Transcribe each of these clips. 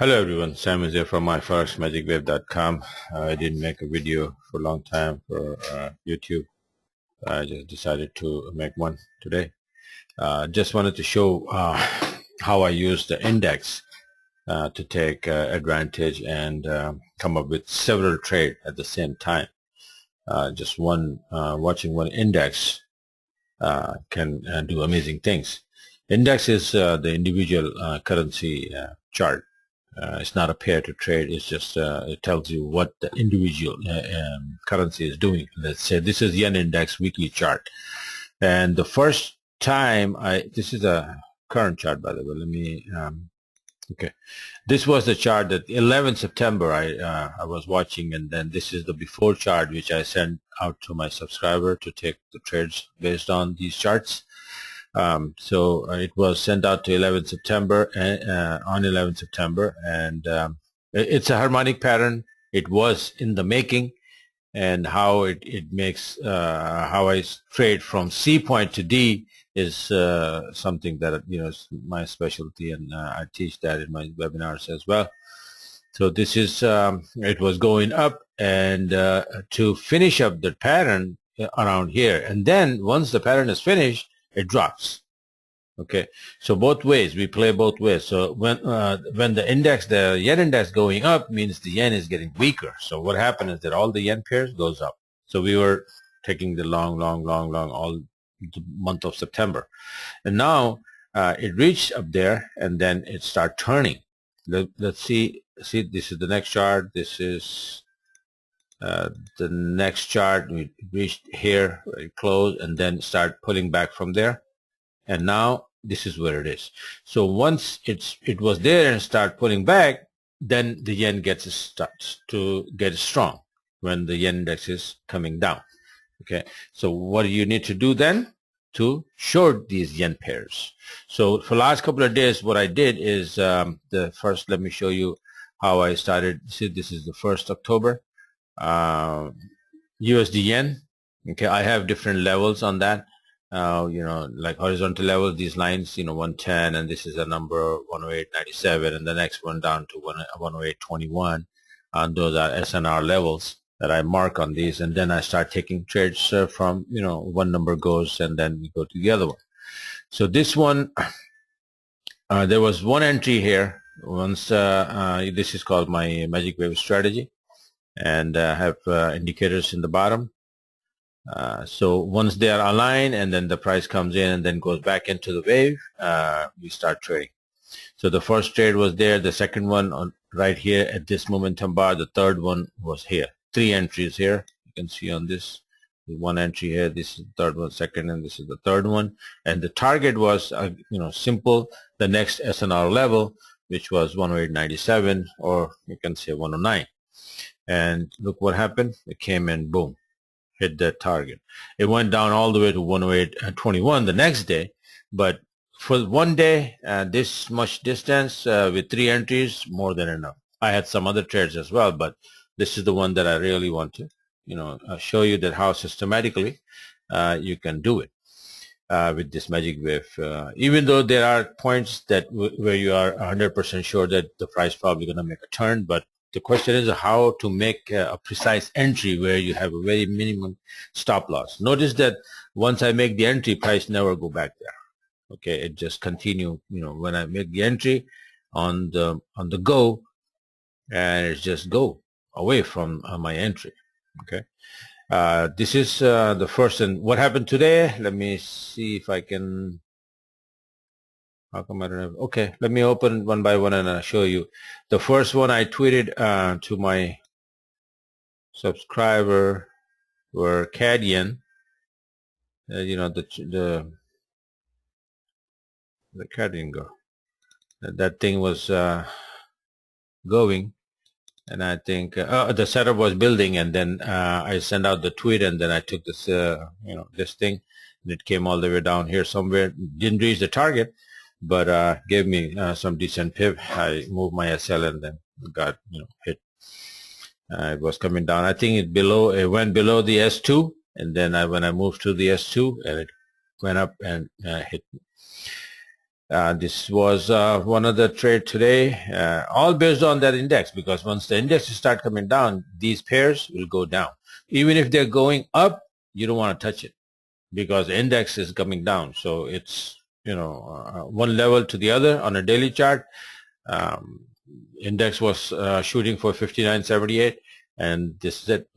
Hello everyone, Sam is here from myfoxmagicwave.com. I didn't make a video for a long time for YouTube. I just decided to make one today. Just wanted to show how I use the index to take advantage and come up with several trades at the same time. Just watching one index can do amazing things. Index is the individual currency chart. It's not a pair to trade. It's just it tells you what the individual currency is doing. Let's say this is yen index weekly chart, and the first time this is a current chart, by the way. Let me okay. This was the chart that 11th September I was watching, and then this is the before chart which I sent out to my subscriber to take the trades based on these charts. So it was sent out to 11th September on 11th September, and it's a harmonic pattern. It was in the making, and how it makes how I trade from C point to D is something that is my specialty, and I teach that in my webinars as well. So this is it was going up, and to finish up the pattern around here, and then once the pattern is finished, it drops. Okay, so both ways, we play both ways. So when the yen index going up means the yen is getting weaker. So what happened is that all the yen pairs goes up. So we were taking the long all the month of September, and now it reached up there, and then it start turning. Let's see. This is the next chart. This is the next chart. We reached here, very close, and then start pulling back from there, and now this is where it is. So once it was there and start pulling back, then the yen starts to get strong when the yen index is coming down. Okay, so what do you need to do then? To short these yen pairs. So for last couple of days, what I did is the first, let me show you how I started. See, this is the 1st October. USD yen. Okay, I have different levels on that. Like horizontal levels, these lines, 110, and this is a number 108.97, and the next one down to 108.21, and those are SNR levels that I mark on these, and then I start taking trades from one number goes, and then we go to the other one. So this one, there was one entry here. Once this is called my Magic Wave strategy, and I have indicators in the bottom. So once they are aligned, and then the price comes in and then goes back into the wave, we start trading. So the first trade was there, the second one on right here at this momentum bar, the third one was here. 3 entries here. You can see on this, one entry here, this is the third one, second, and this is the third one. And the target was simple, the next SNR level, which was 108.97, or you can say 109. And look what happened. It came in, boom, hit that target. It went down all the way to 108.21 the next day, but for one day, this much distance with 3 entries, more than enough. I had some other trades as well, but this is the one that I really want to show you that how systematically you can do it with this Magic Wave. Even though there are points that where you are 100% sure that the price probably going to make a turn, but the question is how to make a precise entry where you have a very minimum stop loss. Notice that once I make the entry, price never go back there. Okay, it just continue. When I make the entry on the go, and it just go away from my entry. Okay, this is the first. And what happened today? Let me see if I can. How come I don't have? Okay, let me open one by one and I'll show you. The first one I tweeted to my subscriber were CAD yen. The CAD yen go. That thing was going, and I think the setup was building, and then I sent out the tweet, and then I took this this thing, and it came all the way down here somewhere. Didn't reach the target, but gave me some decent pip. I moved my SL and then got hit. It was coming down. I think it went below the S2, and then when I moved to the S2, and it went up and hit me. This was one of the trade today, all based on that index, because once the indexes start coming down, these pairs will go down. Even if they're going up, you don't want to touch it because the index is coming down. So it's, one level to the other on a daily chart. Index was shooting for 59.78, and this is it.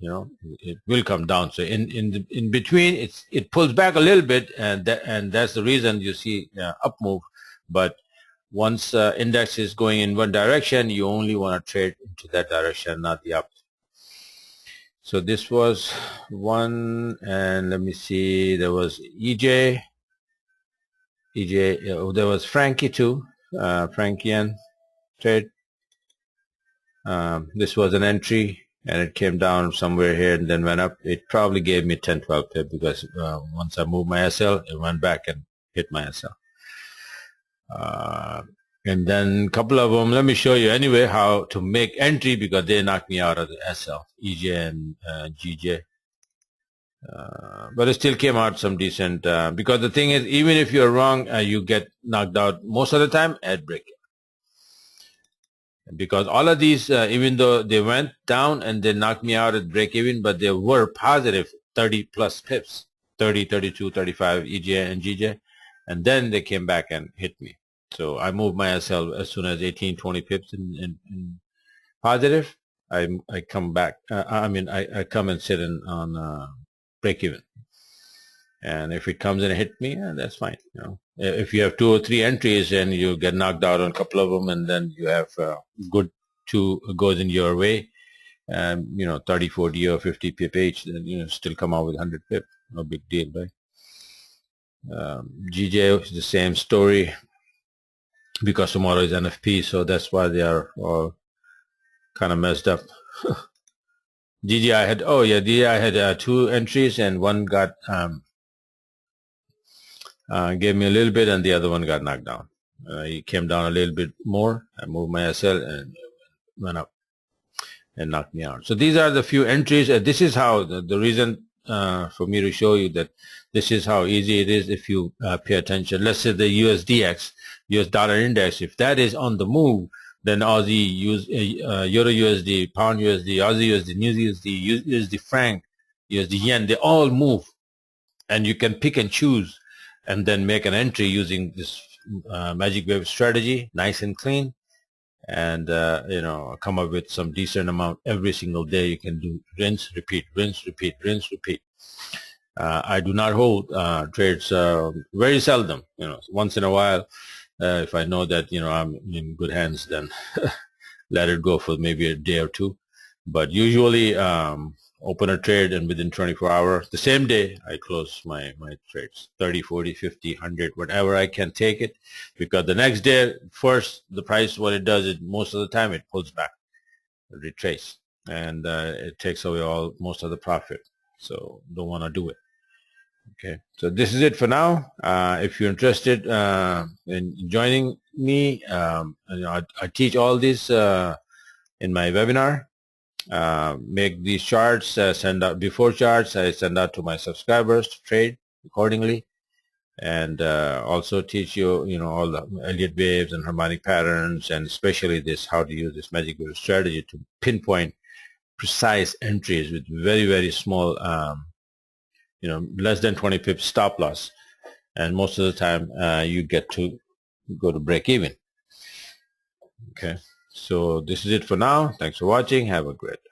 It will come down. So in between, it pulls back a little bit, and that's the reason you see up move. But once index is going in one direction, you only want to trade into that direction, not the opposite. So this was one, and let me see, there was EJ, there was Frankie too, Frankian trade. This was an entry, and it came down somewhere here and then went up. It probably gave me 10-12 pip because once I moved my SL, it went back and hit my SL. And then a couple of them, let me show you anyway how to make entry, because they knocked me out of the SL, EJ and GJ. But it still came out some decent, because the thing is, even if you're wrong, you get knocked out most of the time at break. Because all of these, even though they went down and they knocked me out at break even, but they were positive 30 plus pips, 30, 32, 35 EJ and GJ, and then they came back and hit me. So I moved my SL as soon as 18, 20 pips in positive. I come back. I come and sit on break even. And if it comes and hit me, that's fine. If you have 2 or 3 entries and you get knocked out on a couple of them, and then you have good 2 goes in your way, 30, 40 or 50 pip each, then still come out with 100 pip. No big deal, right? GJ is the same story, because tomorrow is NFP, so that's why they are all kind of messed up. GG I had 2 entries, and one got gave me a little bit, and the other one got knocked down. He came down a little bit more. I moved my SL and went up and knocked me out. So these are the few entries. This is how the reason for me to show you that this is how easy it is if you pay attention. Let's say the USDX, US dollar index, if that is on the move, then Aussie, Euro USD, Pound USD, Aussie USD, New USD, USD Franc, USD Yen, they all move. And you can pick and choose and then make an entry using this magic wave strategy, nice and clean, and come up with some decent amount every single day. You can do rinse, repeat, rinse, repeat, rinse, repeat. I do not hold trades very seldom. Once in a while, if I know that I'm in good hands, then let it go for maybe a day or 2. But usually open a trade, and within 24 hours, the same day, I close my trades, 30, 40, 50, 100, whatever I can take it, because the next day, first, the price, what it does is most of the time it pulls back, retrace, and it takes away most of the profit. So don't want to do it. Okay, so this is it for now. If you're interested in joining me, I teach all this in my webinar. Make these charts, send out before charts, I send out to my subscribers to trade accordingly, and also teach you all the Elliott waves and harmonic patterns, and especially this, how to use this magic wave strategy to pinpoint precise entries with very, very small less than 20 pips stop loss, and most of the time you get to go to break even. Okay, so this is it for now. Thanks for watching. Have a great day.